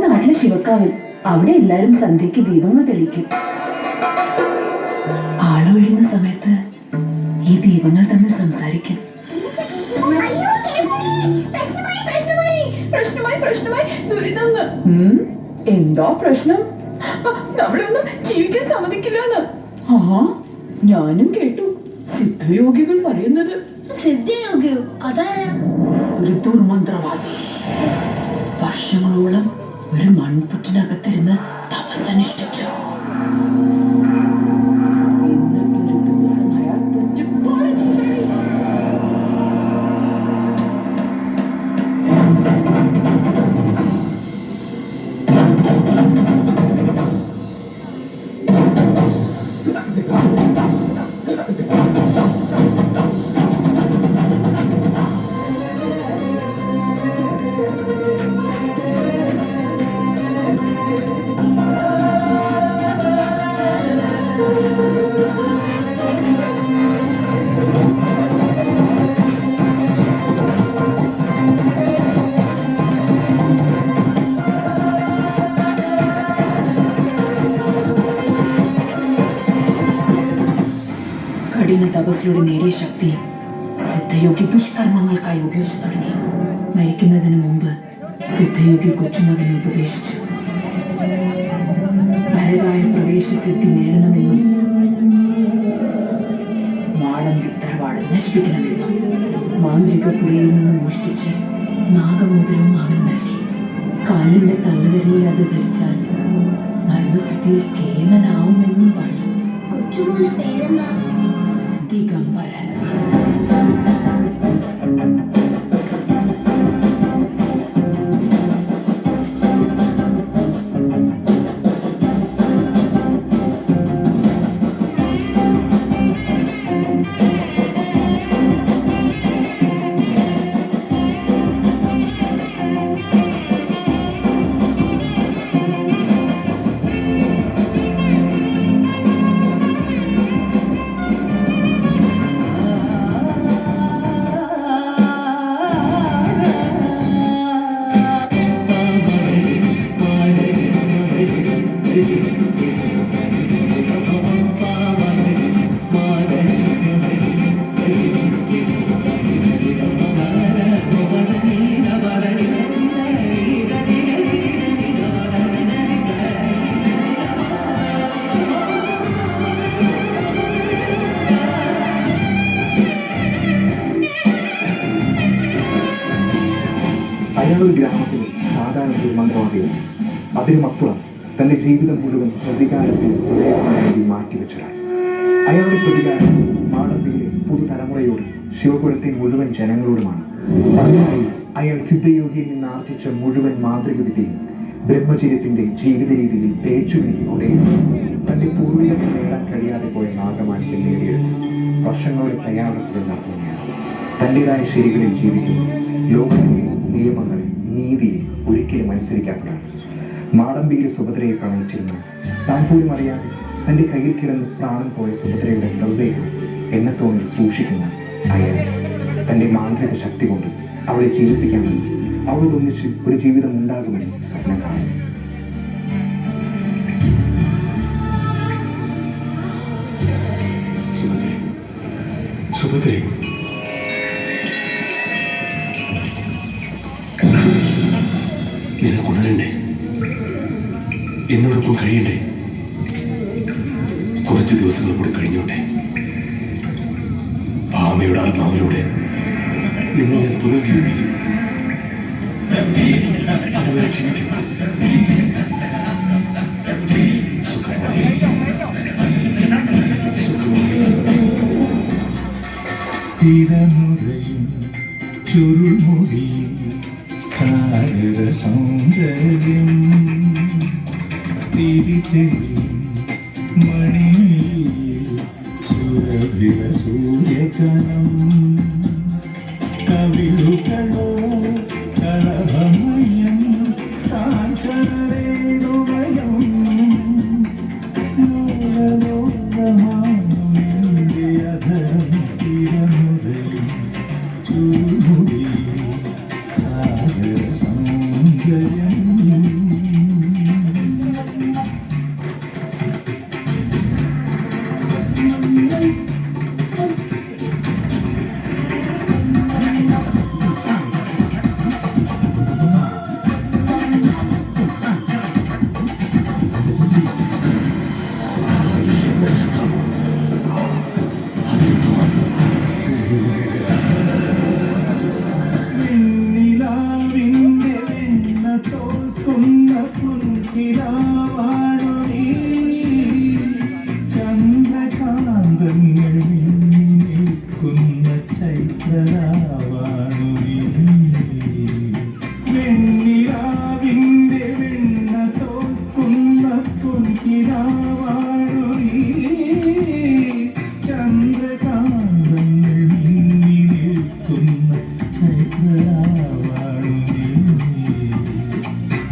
നാട്ടിലെ ശിവക്കാവിൽ. അവിടെ എല്ലാരും സന്ധ്യയ്ക്ക് ദീപങ്ങൾ തെളിക്കും. ആളൊഴിയുന്ന സമയത്ത് ഈ ദീപങ്ങൾ തമ്മിൽ സംസാരിക്കും. എന്താ പ്രശ്നം? നമ്മളെ ഒന്നും ജീവിക്കാൻ സമ്മതിക്കില്ലെന്ന്. ആ, ഞാനും കേട്ടു സിദ്ധയോഗികൾ പറയുന്നത്. സിദ്ധയോഗിയോ? അതാരാ? ഒരു ദുർമന്ത്രവാദി. വർഷങ്ങളോളം ഒരു മൺപുറ്റിനകത്തിരുന്ന് തപസ്സനുഷ്ഠിച്ചു. എന്നിട്ടൊരു ദിവസം അയാൾ പൊട്ടിപ്പൊളിച്ചു. കഠിന തപസ്സിലൂടെ നേടിയ ശക്തി സിദ്ധയോഗി ദുഷ്കർമ്മങ്ങൾക്കായി ഉപയോഗിച്ചു തുടങ്ങി. മരിക്കുന്നതിന് മുമ്പ് സിദ്ധയോഗി കൊച്ചുമകനെ ഉപദേശിച്ചു. പരകായ പ്രവേശസിദ്ധി നേടണമെന്നും മാടമ്പി തറവാട് നശിപ്പിക്കണമെന്നും മാന്ത്രിക പുരയിൽ നിന്നും മോഷ്ടിച്ച് നാഗമോതിരവും അവൻ നൽകി. കാലിന്റെ തള്ളുവരിയിൽ അത് ധരിച്ചാൽ മരണസിദ്ധിയിൽ കേമനാവുമെന്നും പറഞ്ഞു. കൊച്ചുമോന്റെ പേരെന്താ? ദിഗംബരൻ. അയാളൊരു ഗ്രാമത്തിൽ സാധാരണ ഒരു മന്ത്രവാദിയാണ്. അതിനുമപ്പുറം തന്റെ ജീവിതം മുഴുവൻ പ്രതികാരത്തിൽ വേണ്ടി മാറ്റിവെച്ചൊരാൾ. അയാളുടെ പ്രതികാരം മാടമ്പിയിലെ പുതുതലമുറയോടും ശിവപുരത്തെ മുഴുവൻ ജനങ്ങളോടുമാണ്. അതിനായി അയാൾ സിദ്ധയോഗിയിൽ നിന്ന് ആർജിച്ച മുഴുവൻ മാന്ത്രിക വിദ്യയും ബ്രഹ്മചര്യത്തിന്റെ ജീവിത രീതിയിൽ തേച്ചുമിനിക്കൊണ്ടേയിരുന്നു. തന്റെ പൂർവികർക്ക് നേടാൻ കഴിയാതെ പോയ നാഗമാനത്തിൽ നേടിയെടുത്ത് വർഷങ്ങളുടെ തയ്യാറെടുപ്പുകൾ നടത്തുകയാണ്. തന്റേതായ ശരികളിൽ ജീവിക്കുന്നു. ലോകത്തിലെ നിയമങ്ങളെ നീതിയെ ഒരിക്കലും അനുസരിക്കാത്തതാണ്. മാടമ്പിയിലെ സുഭദ്രയെ പ്രണയിച്ചിരുന്നു. താൻ പോലും അറിയാതെ തന്റെ കയ്യിൽ കിടന്ന് പ്രാണൻ പോയ സുഭദ്രയുടെ മൃതദേഹം എണ്ണത്തോണിൽ സൂക്ഷിക്കുന്ന അയാൾ തന്റെ മാന്ത്രിക ശക്തി കൊണ്ട് അവളെ ജീവിപ്പിക്കാമെന്ന്, അവളൊന്നിച്ച് ഒരു ജീവിതം ഉണ്ടാകുമെന്ന് സ്വപ്നം കാണുന്നു. സുഭദ്രേ, നിനക്ക് ഉണരണ്ടേ? എന്നോടൊപ്പം കഴിയണ്ടേ? കുറച്ച് ദിവസങ്ങൾ കൂടി കഴിഞ്ഞോട്ടെ. ഭാമയുടെ ആത്മാവിലൂടെ നിന്നെ ഞാൻ പുനർജീവിപ്പിക്കും. അതുവരെ ക്ഷമിക്കും. സുഖമായി തിരനുറയും ചുരുൾമുടിയിൽ സാഗര സൗന്ദര്യം തിരിതെളിയും മണിയിൽ സുരഭിര സൂര്യകണം കവിളുകളോ കളഭമയം കാഞ്ചനരേണുമയം ലോകലോകമാനുമിന്റെ അധരം തിരനുറയും ചുരുൾമുടിയിൽ സാഗര സൗന്ദര്യം പുൻകിടാവാണു നീ ചന്ദ്രകാന്തങ്ങൾ മിന്നി നിൽക്കുന്ന ചൈത്രരാവാണു നീ വെണ്ണിലാവിൻ്റെ വെണ്ണ തോൽക്കുന്ന പൊൻകിടാവാണു നീ ചന്ദ്രകാന്തങ്ങൾ മിന്നി നിൽക്കുന്ന ചൈത്രരാവാണു നീ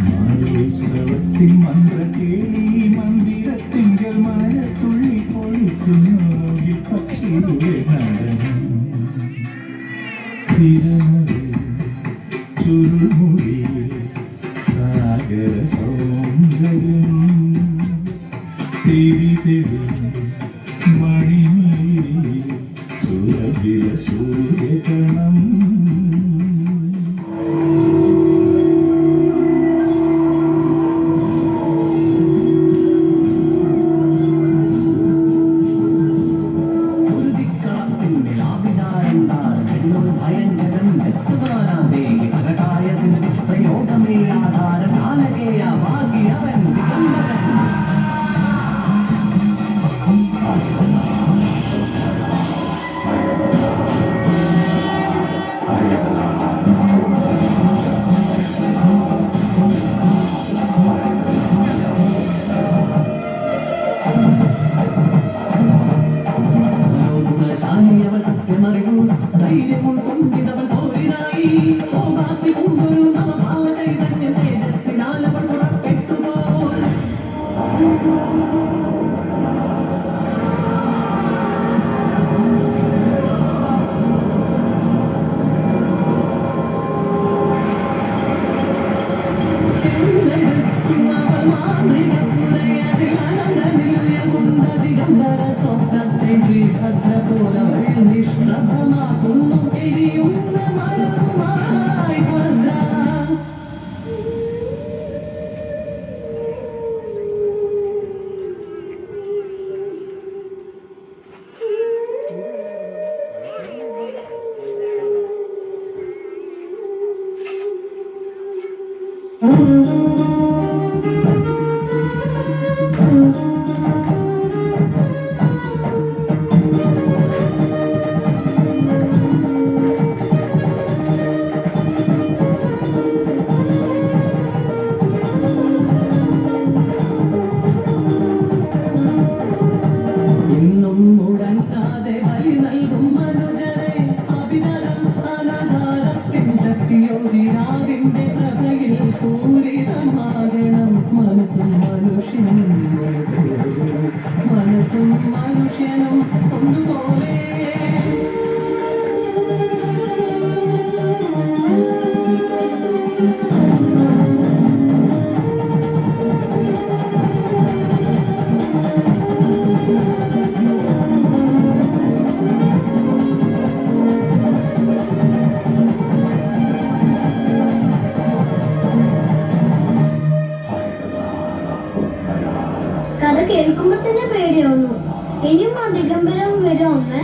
മാലോത്സവത്തിൽ മന്ത്രകേളി മന്ദിരത്തിങ്കൽ മഴത്തുള്ളി പൊഴിക്കുന്നു പക്ഷിയുടെ നടനം തിരമുറി ചുരുമുടിയിൽ സാഗര സൗന്ദര്യം തിരിതെളിയും മണിമീരിയിൽ സുരഭില സൂര്യകണം മനുഷ്യനും ഒന്നുപോലെ കഥ കേൾക്കുമ്പോ തന്നെ പേടിയാവുന്നു. ഇനിയും ആ ദിഗംബരം വരും അമ്മേ.